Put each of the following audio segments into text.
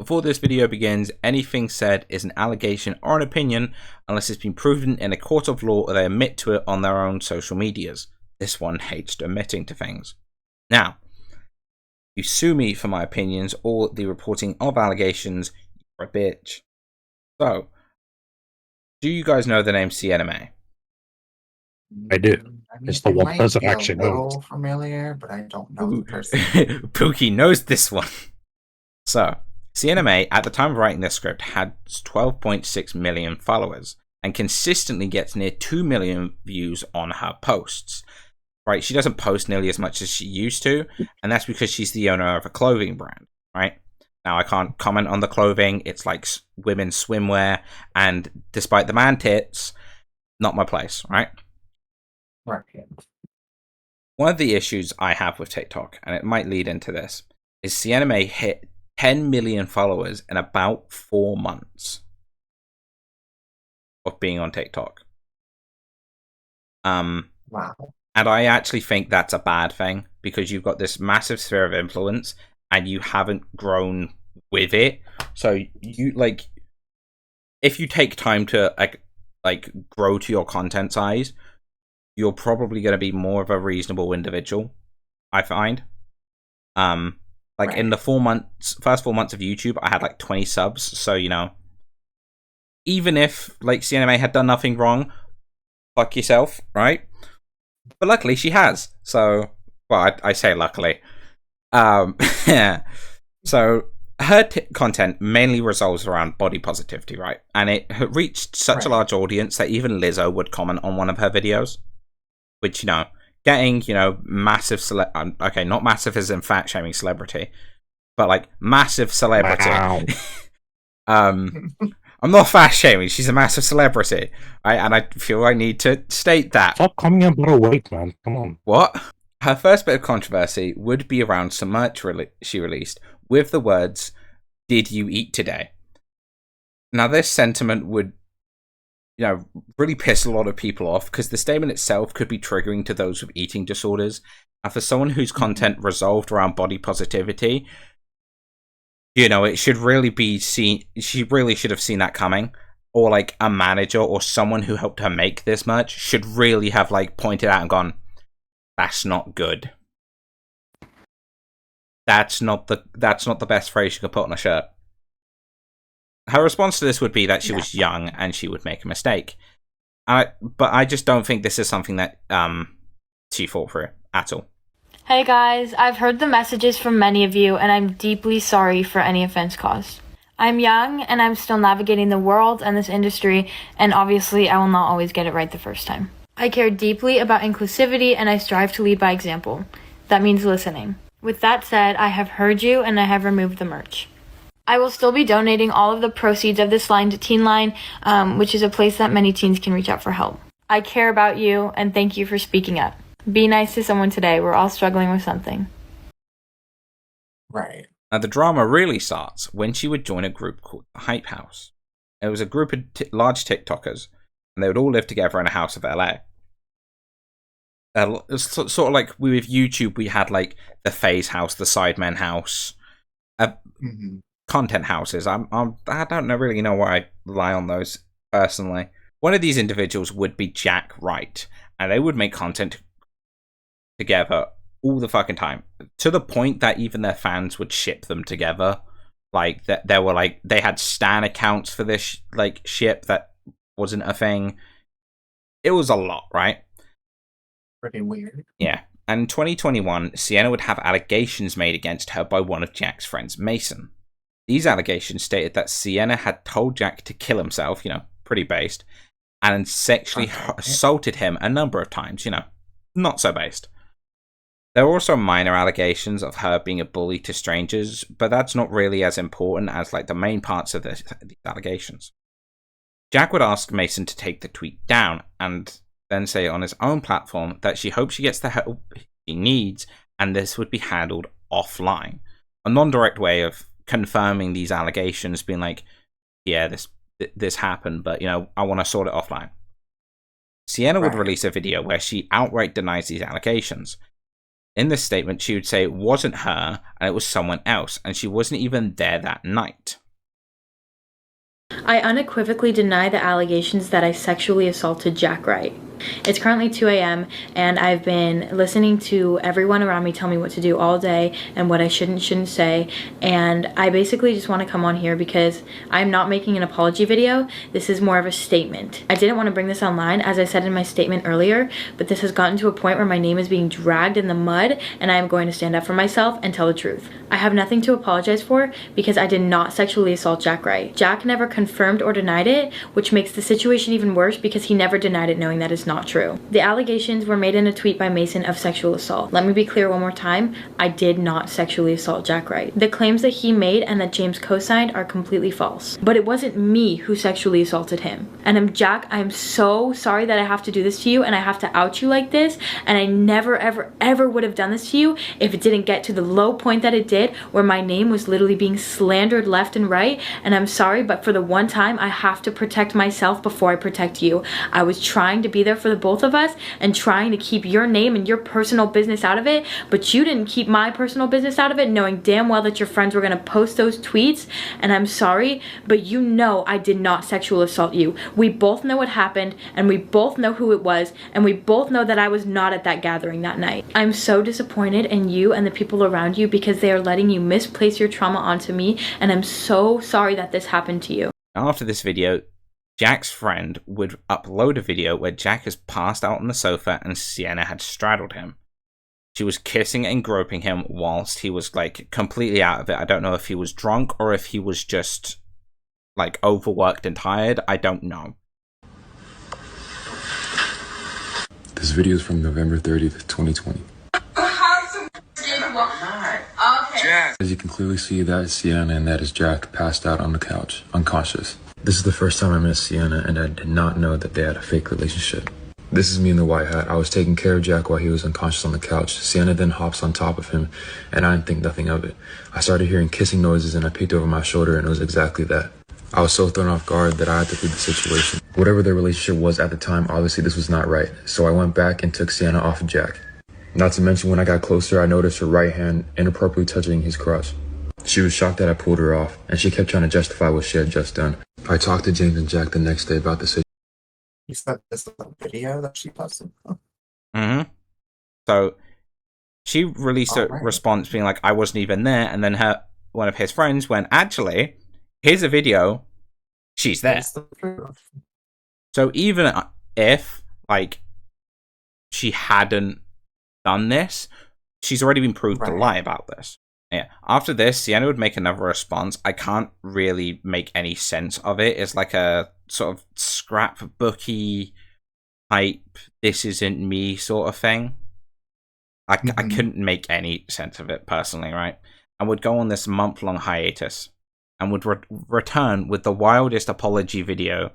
Before this video begins, anything said is an allegation or an opinion unless it's been proven in a court of law or they admit to it on their own social medias. This one hates admitting to things. Now, if you sue me for my opinions or the reporting of allegations, you're a bitch. So, do you guys know the name Sienna? I do. I mean, It's the it one might person be a actually knows. little familiar, but I don't know the person. Pookie knows this one. So, Sienna at the time of writing this script, had 12.6 million followers and consistently gets near 2 million views on her posts. Right? She doesn't post nearly as much as she used to, and that's because she's the owner of a clothing brand, right? Now, I can't comment on the clothing. It's like women's swimwear, and despite the man tits, not my place, right? Right. One of the issues I have with TikTok, and it might lead into this, is Sienna hit 10 million followers in about 4 months of being on TikTok. Wow. And I actually think that's a bad thing because you've got this massive sphere of influence and you haven't grown with it. So you like, if you take time to like grow to your content size, you're probably going to be more of a reasonable individual, I find. Like in the first 4 months of YouTube, I had like 20 subs. So, you know, even if like Sienna had done nothing wrong, fuck yourself, right? But luckily she has. So, well, I say luckily. Yeah. So her content mainly revolves around body positivity, right? And it reached such a large audience that even Lizzo would comment on one of her videos, which, you know, getting, you know, massive okay, not massive as in fat shaming celebrity, but like massive celebrity. Wow. I'm not fat shaming, she's a massive celebrity. And I feel I need to state that. Stop coming in below weight, man. Come on. What? Her first bit of controversy would be around some merch she released with the words, "Did you eat today?" Now, this sentiment would, you know, really piss a lot of people off because the statement itself could be triggering to those with eating disorders. And for someone whose content resolved around body positivity, you know, it should really be seen. She really should have seen that coming. Or like a manager or someone who helped her make this merch should really have like pointed out and gone, "That's not good. That's not the best phrase you could put on a shirt." Her response to this would be that she was young and she would make a mistake. But I just don't think this is something that she thought through at all. Hey guys, I've heard the messages from many of you and I'm deeply sorry for any offense caused. I'm young and I'm still navigating the world and this industry, and obviously I will not always get it right the first time. I care deeply about inclusivity and I strive to lead by example. That means listening. With that said, I have heard you and I have removed the merch. I will still be donating all of the proceeds of this line to Teen Line, which is a place that many teens can reach out for help. I care about you and thank you for speaking up. Be nice to someone today. We're all struggling with something. Right. Now, the drama really starts when she would join a group called the Hype House. It was a group of large TikTokers, and they would all live together in a house of LA. Sort of like with YouTube, we had like the Phase House, the Sidemen House, content houses. I don't really know where I lie on those personally. One of these individuals would be Jack Wright, and they would make content together all the fucking time, to the point that even their fans would ship them together. Like that, there were like they had stan accounts for this like ship that wasn't a thing. It was a lot, right? Pretty weird. Yeah. And in 2021, Sienna would have allegations made against her by one of Jack's friends, Mason. These allegations stated that Sienna had told Jack to kill himself, you know, pretty based, and sexually assaulted him a number of times, you know, not so based. There were also minor allegations of her being a bully to strangers, but that's not really as important as like the main parts of these allegations. Jack would ask Mason to take the tweet down and then say on his own platform that she hopes she gets the help he needs and this would be handled offline. A non-direct way of confirming these allegations, being like, yeah, this happened, but, you know, I want to sort it offline. Sienna would release a video where she outright denies these allegations. In this statement, she would say it wasn't her and it was someone else, and she wasn't even there that night. I unequivocally deny the allegations that I sexually assaulted Jack Wright. It's currently 2 a.m. and I've been listening to everyone around me tell me what to do all day and what I shouldn't say, and I basically just want to come on here because I'm not making an apology video. This is more of a statement. I didn't want to bring this online, as I said in my statement earlier, but this has gotten to a point where my name is being dragged in the mud and I am going to stand up for myself and tell the truth. I have nothing to apologize for because I did not sexually assault Jack Wright. Jack never confirmed or denied it, which makes the situation even worse because he never denied it, knowing that is not true. The allegations were made in a tweet by Mason of sexual assault. Let me be clear one more time. I did not sexually assault Jack Wright. The claims that he made and that James co-signed are completely false. But it wasn't me who sexually assaulted him. And Jack, I'm so sorry that I have to do this to you and I have to out you like this, and I never ever would have done this to you if it didn't get to the low point that it did, where my name was literally being slandered left and right. And I'm sorry, but for the one time, I have to protect myself before I protect you. I was trying to be there for the both of us and trying to keep your name and your personal business out of it, but you didn't keep my personal business out of it, knowing damn well that your friends were going to post those tweets. And I'm sorry, but you know I did not sexual assault you. We both know what happened, and we both know who it was, and we both know that I was not at that gathering that night. I'm so disappointed in you and the people around you because they are letting you misplace your trauma onto me, and I'm so sorry that this happened to you. After this video, Jack's friend would upload a video where Jack has passed out on the sofa and Sienna had straddled him. She was kissing and groping him whilst he was like completely out of it. I don't know if he was drunk or if he was just like overworked and tired. I don't know. This video is from November 30th, 2020. Okay. As you can clearly see, that is Sienna and that is Jack passed out on the couch, unconscious. This is the first time I met Sienna and I did not know that they had a fake relationship. This is me in the white hat. I was taking care of Jack while he was unconscious on the couch. Sienna then hops on top of him and I didn't think nothing of it. I started hearing kissing noises and I peeked over my shoulder and it was exactly that. I was so thrown off guard that I had to leave the situation. Whatever their relationship was at the time, obviously this was not right. So I went back and took Sienna off of Jack. Not to mention when I got closer, I noticed her right hand inappropriately touching his crotch. She was shocked that I pulled her off, and she kept trying to justify what she had just done. I talked to James and Jack the next day about the situation. You said this is a video that she posted? So she released a response being like, I wasn't even there, and then one of his friends went, actually, here's a video, she's there. So even if, like, she hadn't done this, she's already been proved to lie about this. Yeah. After this, Sienna would make another response. I can't really make any sense of it. It's like a sort of scrapbooky type, this isn't me sort of thing. I couldn't make any sense of it personally, right? And would go on this month-long hiatus and would return with the wildest apology video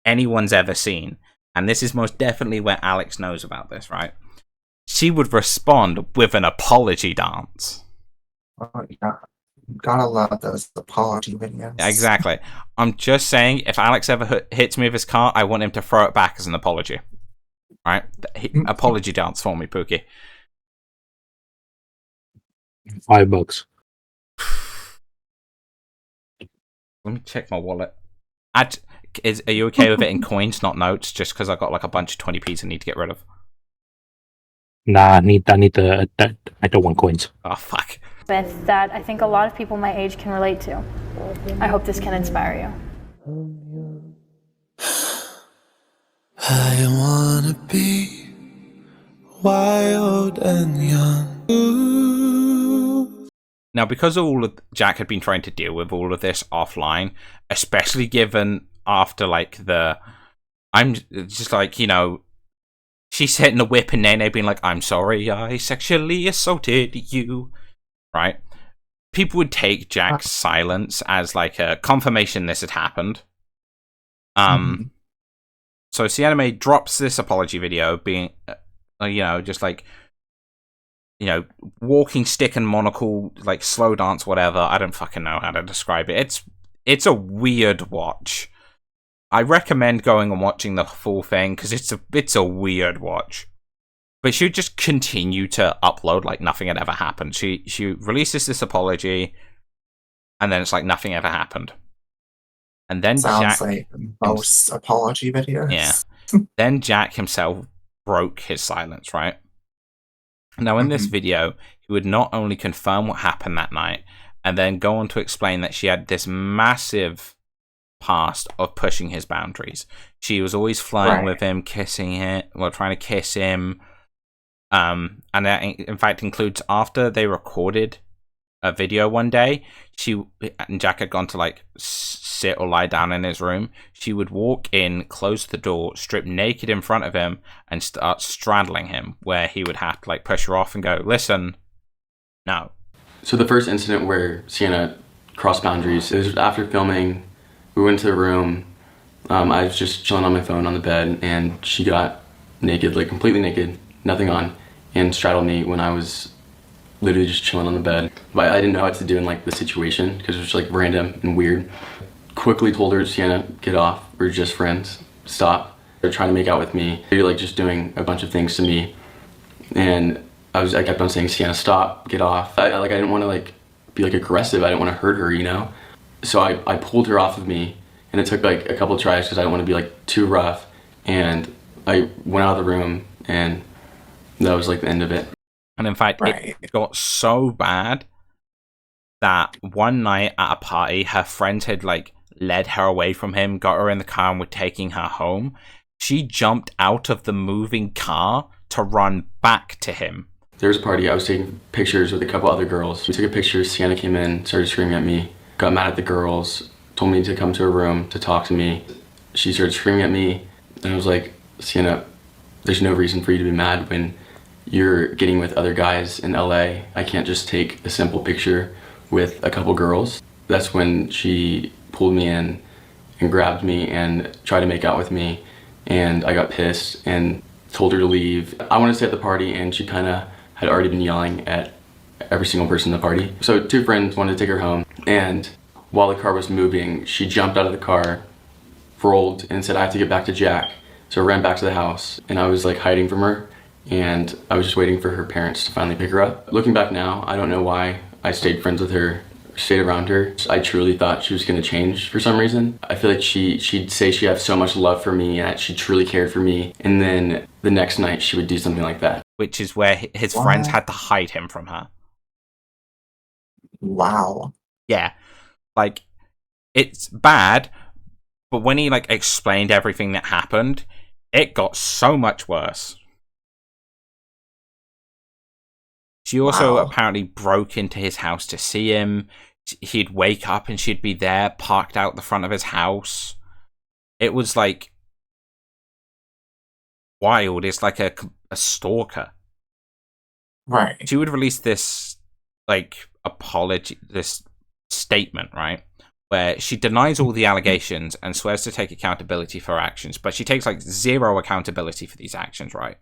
anyone's ever seen. And this is most definitely where Alex knows about this, right? She would respond with an apology dance. Oh, yeah. Gotta love those apology videos. Exactly. I'm just saying, if Alex ever hits me with his car, I want him to throw it back as an apology. Right? Apology dance for me, Pookie. $5. Let me check my wallet. Are you okay with it in coins, not notes? Just because I got like a bunch of 20p's I need to get rid of. Nah, I don't want coins. Oh, fuck. With that, I think a lot of people my age can relate to. I hope this can inspire you. I wanna be wild and young. Ooh. Now, because Jack had been trying to deal with all of this offline, especially given after like I'm just like, you know, she's hitting the whip and Nene being like, I'm sorry, I sexually assaulted you. Right? People would take Jack's silence as like a confirmation this had happened. So Sienna May drops this apology video being, you know, just like, you know, walking stick and monocle, like slow dance, whatever. I don't fucking know how to describe it. It's a weird watch. I recommend going and watching the full thing because it's a weird watch. But she would just continue to upload like nothing had ever happened. She releases this apology, and then it's like nothing ever happened. And then Sounds Jack, like most apology videos. yeah. Then Jack himself broke his silence, right? Now, in this video, he would not only confirm what happened that night, and then go on to explain that she had this massive past of pushing his boundaries. She was always flirting with him, kissing him, well, trying to kiss him. And that, in fact, includes after they recorded a video one day, she and Jack had gone to like sit or lie down in his room. She would walk in, close the door, strip naked in front of him, and start straddling him, where he would have to like push her off and go, "Listen, no." So the first incident where Sienna crossed boundaries, it was after filming. We went to the room. I was just chilling on my phone on the bed, and she got naked, like completely naked, nothing on, and straddled me when I was literally just chilling on the bed. But I didn't know what to do in like the situation because it was like random and weird. Quickly told her, Sienna, get off. We're just friends. Stop. They're trying to make out with me. They're like just doing a bunch of things to me, and I kept on saying, Sienna, stop, get off. I didn't want to like be like aggressive. I didn't want to hurt her, you know. So I pulled her off of me, and it took like a couple of tries because I didn't want to be like too rough. And I went out of the room, and that was like the end of it. And in fact, it got so bad that one night at a party, her friends had like led her away from him, got her in the car, and were taking her home. She jumped out of the moving car to run back to him. There was a party. I was taking pictures with a couple other girls. We took a picture. Sienna came in, started screaming at me, got mad at the girls, told me to come to her room to talk to me. She started screaming at me, and I was like, Sienna, there's no reason for you to be mad when you're getting with other guys in LA. I can't just take a simple picture with a couple girls. That's when she pulled me in and grabbed me and tried to make out with me, and I got pissed and told her to leave. I wanted to stay at the party, and she kind of had already been yelling at every single person in the party. So two friends wanted to take her home, and while the car was moving, she jumped out of the car, rolled, and said, I have to get back to Jack. So I ran back to the house, and I was like hiding from her, and I was just waiting for her parents to finally pick her up. Looking back now, I don't know why I stayed friends with her, stayed around her. I truly thought she was gonna change for some reason. I feel like she'd say she had so much love for me and that she truly cared for me, and then the next night she would do something like that. Which is where his friends had to hide him from her. Wow. Yeah. Like, it's bad, but when he like explained everything that happened, it got so much worse. She also apparently broke into his house to see him. He'd wake up and she'd be there, parked out the front of his house. It was like wild. It's like a stalker. Right. She would release this like apology, this statement, right? Where she denies all the allegations and swears to take accountability for her actions, but she takes like zero accountability for these actions, right?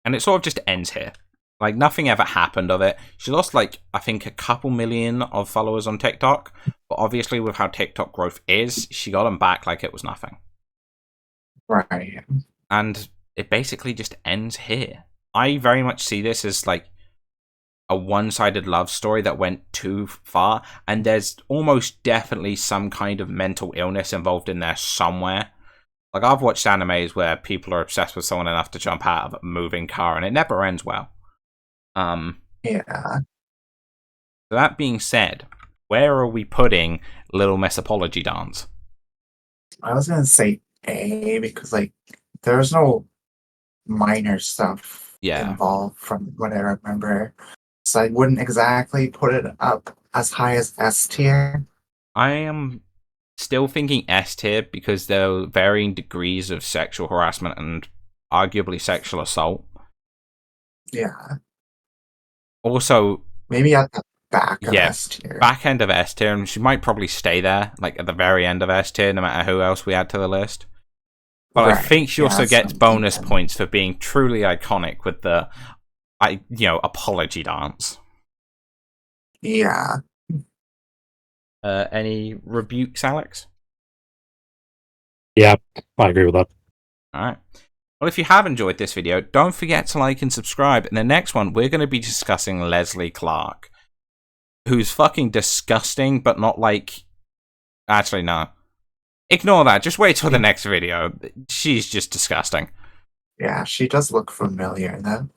And it sort of just ends here. Like, nothing ever happened of it. She lost, like, I think a couple million of followers on TikTok. But obviously, with how TikTok growth is, she got them back like it was nothing. Right. And it basically just ends here. I very much see this as, like, a one-sided love story that went too far. And there's almost definitely some kind of mental illness involved in there somewhere. Like, I've watched animes where people are obsessed with someone enough to jump out of a moving car, and it never ends well. Yeah. So that being said, where are we putting Little Miss Apology Dance? I was gonna say A because like there's no minor stuff involved from what I remember. So I wouldn't exactly put it up as high as S tier. I am still thinking S tier because there are varying degrees of sexual harassment and arguably sexual assault. Yeah. Also, maybe at the back of S tier. Back end of S tier, and she might probably stay there, like at the very end of S tier, no matter who else we add to the list. But right. I think she also gets bonus points for being truly iconic with the, apology dance. Yeah. Any rebukes, Alex? Yeah, I agree with that. Alright. Well, if you have enjoyed this video, don't forget to like and subscribe. In the next one, we're going to be discussing Leslie Clark, who's fucking disgusting, but not like... Actually, no. Ignore that. Just wait till the next video. She's just disgusting. Yeah, she does look familiar, though.